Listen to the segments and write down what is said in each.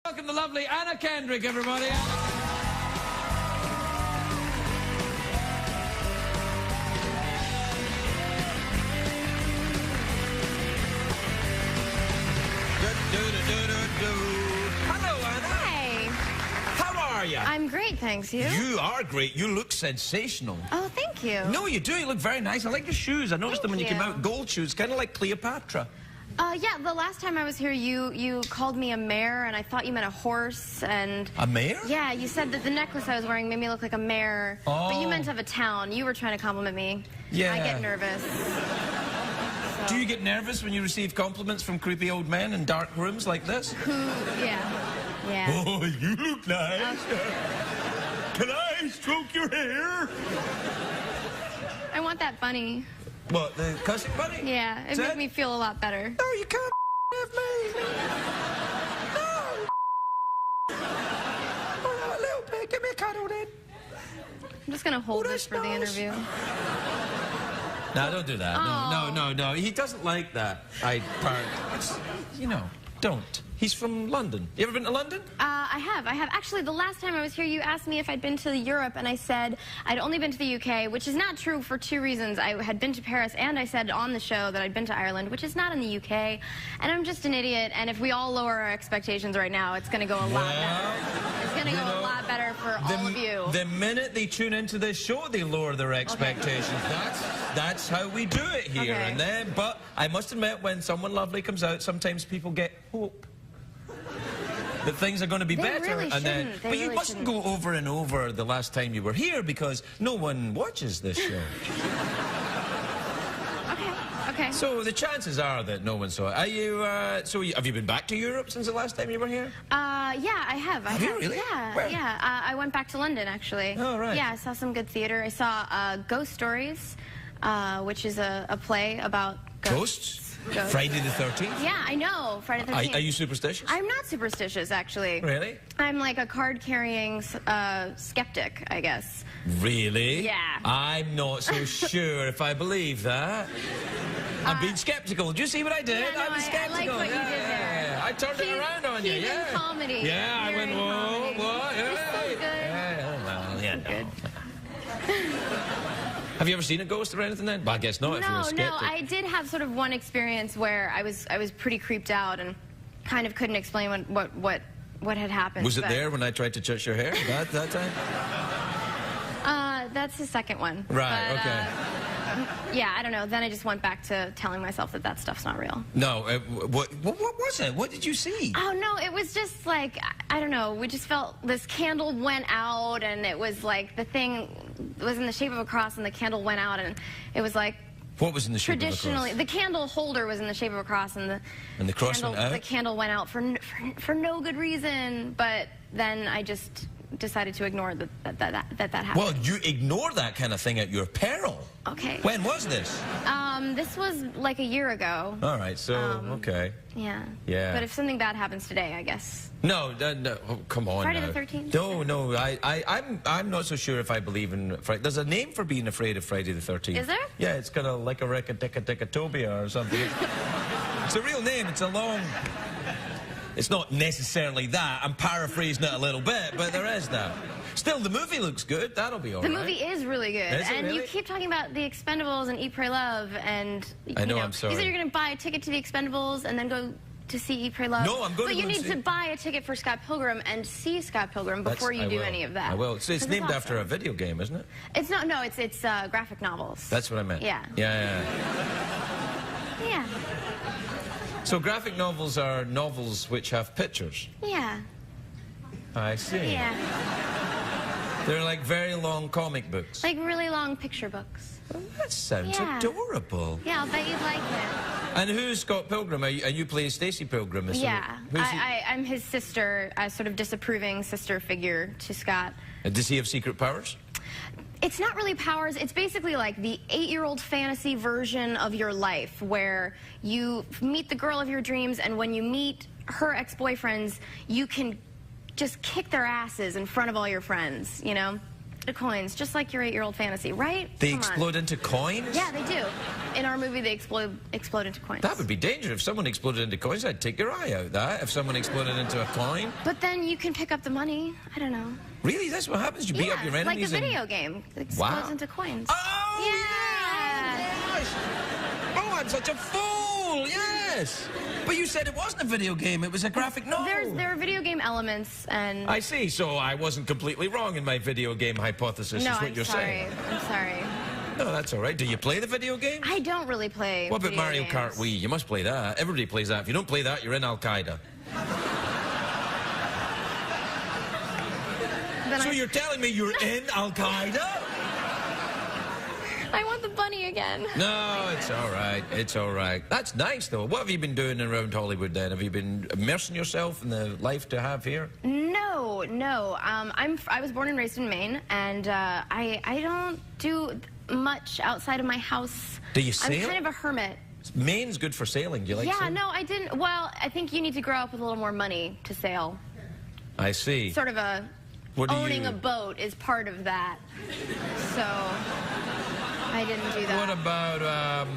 Welcome the lovely Anna Kendrick, everybody. Hello, Anna. Hi. How are you? I'm great, thanks. You? You are great. You look sensational. Oh, thank you. No, you do. You look very nice. I like your shoes. I noticed them when you Thank came you. out. Gold shoes, kind of like Cleopatra. Yeah, the last time I was here, you called me a mare, and I thought you meant a horse, and... A mare? Yeah, you said that the necklace I was wearing made me look like a mare, but you meant of a town. You were trying to compliment me. Yeah. I get nervous. Do you get nervous when you receive compliments from creepy old men in dark rooms like this? Yeah. Oh, you look nice. Can I stroke your hair? I want that bunny. What, the cussing bunny? Yeah, it made me feel a lot better. No, you can't have me. No. Oh, a little bit. Give me a cuddle then. I'm just gonna hold this for the nice. interview. No, don't do that. Oh. No. He doesn't like that. You know, don't. He's from London. You ever been to London? I have. Actually, the last time I was here, you asked me if I'd been to Europe, and I said I'd only been to the UK, which is not true for two reasons. I had been to Paris, and I said on the show that I'd been to Ireland, which is not in the UK. And I'm just an idiot, and if we all lower our expectations right now, it's going to go a lot better. It's going to go a lot better for all of you. The minute they tune into this show, they lower their expectations. Okay. That's how we do it here. Okay. And then, but I must admit, when someone lovely comes out, sometimes people get hope that things are going to be better. Really and then, shouldn't. They but you really mustn't shouldn't. go over and over the last time you were here because no one watches this show. Okay. So the chances are that no one saw it. Are you? Have you been back to Europe since the last time you were here? Yeah, I have. Have you really? Yeah, Where? yeah. I went back to London, actually. Oh, right. Yeah, I saw some good theater. I saw Ghost Stories, which is a play about ghosts. Ghosts. Friday the 13th? Yeah, I know. Friday the 13th. Are you superstitious? I'm not superstitious, actually. Really? I'm like a card-carrying skeptic, I guess. Really? Yeah. I'm not so sure if I believe that. I'm being skeptical. Do you see what I did? Yeah, no, I was skeptical. I like what you did there. I turned it around on you. He's Yeah. in comedy. Yeah, I You're went, in whoa, comedy. what? You're so good. Yeah, well, yeah, Good. Have you ever seen a ghost or anything then? Well, I guess not if you're a skeptic. No, I did have sort of one experience where I was pretty creeped out and kind of couldn't explain what had happened. Was it there when I tried to touch your hair that time? That's the second one. Right, But, okay. Yeah, I don't know. Then I just went back to telling myself that stuff's not real. No, what was it? What did you see? Oh, no, it was just like, I don't know, we just felt this candle went out, and it was like the thing was in the shape of a cross, and the candle went out, and it was like... What was in the shape of a cross? Traditionally, the candle holder was in the shape of a cross, and the cross went out? The candle went out for no good reason, but then I just decided to ignore that happened. Well, you ignore that kind of thing at your peril. Okay. When was this? This was like a year ago. All right, so, okay. Yeah. Yeah. But if something bad happens today, I guess. No, oh, come on Friday now. the 13th? No, I'm not so sure if I believe in Friday. There's a name for being afraid of Friday the 13th. Is there? Yeah, it's kind of like a recadicatobia or something. It's a real name. It's a long... It's not necessarily that. I'm paraphrasing it a little bit, but there is that. Still, the movie looks good. That'll be all right. The movie is really good. Is it and really? you keep talking about The Expendables and Eat, Pray, Love, and... I know, I'm sorry. You said you're going to buy a ticket to The Expendables and then go to see Eat, Pray, Love. No, I'm going but to you go need and see... to buy a ticket for Scott Pilgrim and see Scott Pilgrim before you do any of that. I will. So it's named awesome. after a video game, isn't it? It's not. No, it's graphic novels. That's what I meant. Yeah. Yeah. So graphic novels are novels which have pictures. Yeah. I see. Yeah. They're like very long comic books. Like really long picture books. Well, that sounds adorable. Yeah, I'll bet you'd like it. And who's Scott Pilgrim? Are you playing Stacey Pilgrim? Yeah. I'm his sister, a sort of disapproving sister figure to Scott. Does he have secret powers? It's not really powers. It's basically like the 8-year-old fantasy version of your life where you meet the girl of your dreams, and when you meet her ex-boyfriends, you can just kick their asses in front of all your friends, you know? into coins, just like your 8-year-old fantasy, right? They Come on. explode into coins? Yeah, they do. In our movie, they explode into coins. That would be dangerous. If someone exploded into coins, I'd take your eye out, that. If someone exploded into a coin. But then you can pick up the money. I don't know. Really? That's what happens? You beat up your enemies? Like the video game. It explodes into coins. Oh, yeah! Gosh. Oh, I'm such a fool! Yes! But you said it wasn't a video game. It was a graphic novel. There are video game elements, and... I see. So I wasn't completely wrong in my video game hypothesis, No, is what you're saying. I'm sorry. No, that's all right. Do you play the video game? I don't really play What about video Mario games. Kart Wii? You must play that. Everybody plays that. If you don't play that, you're in Al-Qaeda. So you're telling me you're in Al-Qaeda? I want the bunny again. No, it's all right. It's all right. That's nice, though. What have you been doing around Hollywood, then? Have you been immersing yourself in the life to have here? No. I was born and raised in Maine, and I don't do much outside of my house. Do you sail? I'm kind of a hermit. Maine's good for sailing. Do you like sailing? No, I didn't. Well, I think you need to grow up with a little more money to sail. I see. Sort of owning a boat is part of that. So I didn't do that. What about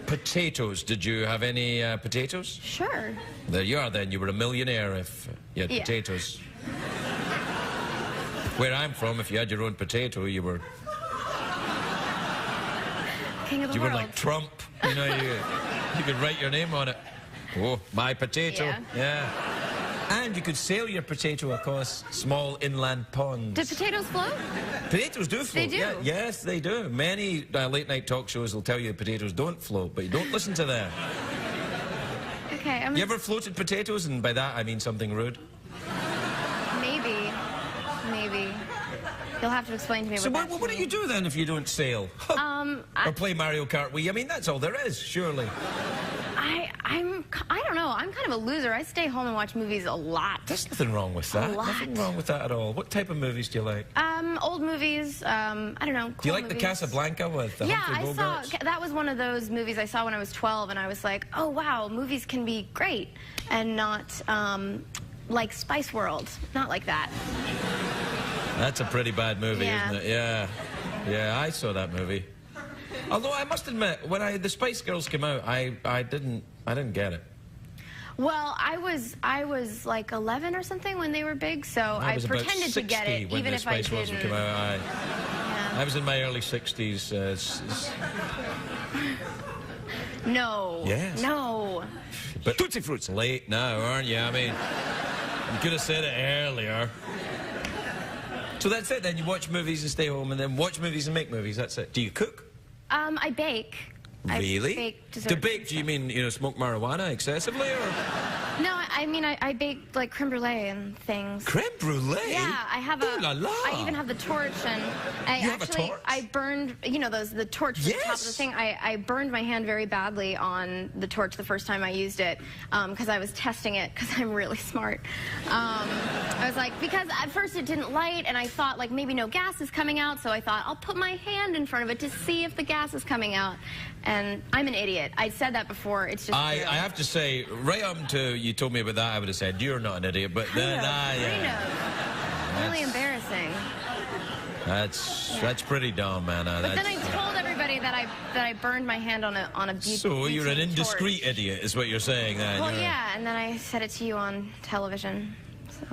potatoes? Did you have any potatoes? Sure. There you are, then. You were a millionaire if you had potatoes. Where I'm from, if you had your own potato, you were... King of the You world. were like Trump. You know, you could write your name on it. Oh, my potato. Yeah. And you could sail your potato across small inland ponds. Do potatoes float? Potatoes do float. They do? Yeah, yes, they do. Many late-night talk shows will tell you potatoes don't float, but you don't listen to them. Okay, You ever floated potatoes? And by that, I mean something rude. Maybe. You'll have to explain to me So what what do you do then if you don't sail? Or play Mario Kart Wii? I mean, that's all there is, surely. I don't know. I'm kind of a loser. I stay home and watch movies a lot. There's nothing wrong with that. A lot. Nothing wrong with that at all. What type of movies do you like? Old movies. I don't know. Cool Do you like movies. the Casablanca with the Humphrey Bogarts? That was one of those movies I saw when I was 12, and I was like, oh wow, movies can be great, and not like Spice World. Not like that. That's a pretty bad movie, Yeah. isn't it? Yeah, I saw that movie. Although I must admit, when the Spice Girls came out, I didn't get it. Well, I was like 11 or something when they were big, so I was about pretended to get 60 it, when even the if I Spice Girls didn't. came out. Yeah. I was in my early 60s. No. Yes. No. But Tootsie Fruit's late now, aren't you? I mean, you could have said it earlier. So that's it then. You watch movies and stay home, and then watch movies and make movies. That's it. Do you cook? I bake. Really? I bake desserts. To bake, do you mean, smoke marijuana excessively, or? No, I mean I bake like creme brulee and things. Creme brulee? Yeah, I have Ooh la la. I even have the torch, and You have a torch? I burned, the torch at the top of the Yes. thing. I burned my hand very badly on the torch the first time I used it, because I was testing it, because I'm really smart. I was like, because at first it didn't light, and I thought like maybe no gas is coming out, so I thought I'll put my hand in front of it to see if the gas is coming out. And I'm an idiot. I said that before. It's just I true. have to say, right up until you told me about that, I would have said, you're not an idiot, but then, Kind of. Really embarrassing. That's pretty dumb, Anna. But then I told everybody that I burned my hand on a So you're an butane indiscreet torch. idiot, is what you're saying then. Well, You're yeah, and then I said it to you on television. So,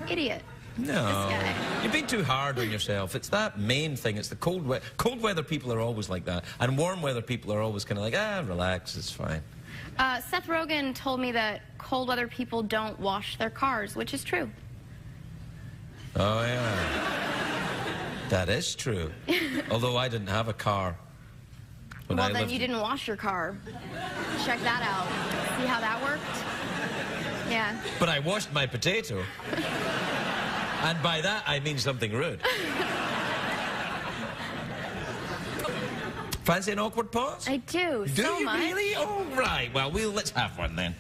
idiot. No, This guy. you've been too hard on yourself. It's that main thing. It's the cold weather. Cold weather people are always like that, and warm weather people are always kind of like, relax, it's fine. Seth Rogen told me that cold weather people don't wash their cars, which is true. Oh yeah, that is true. Although I didn't have a car. When Well, I then lived... you didn't wash your car. Check that out. See how that worked? Yeah. But I washed my potato. And by that, I mean something rude. Fancy an awkward pause? I do, Do so you much. really? Oh, right. Well, let's have one then.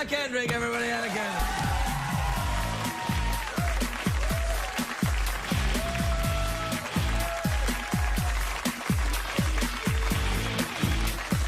Kendrick, everybody. Anna Kendrick.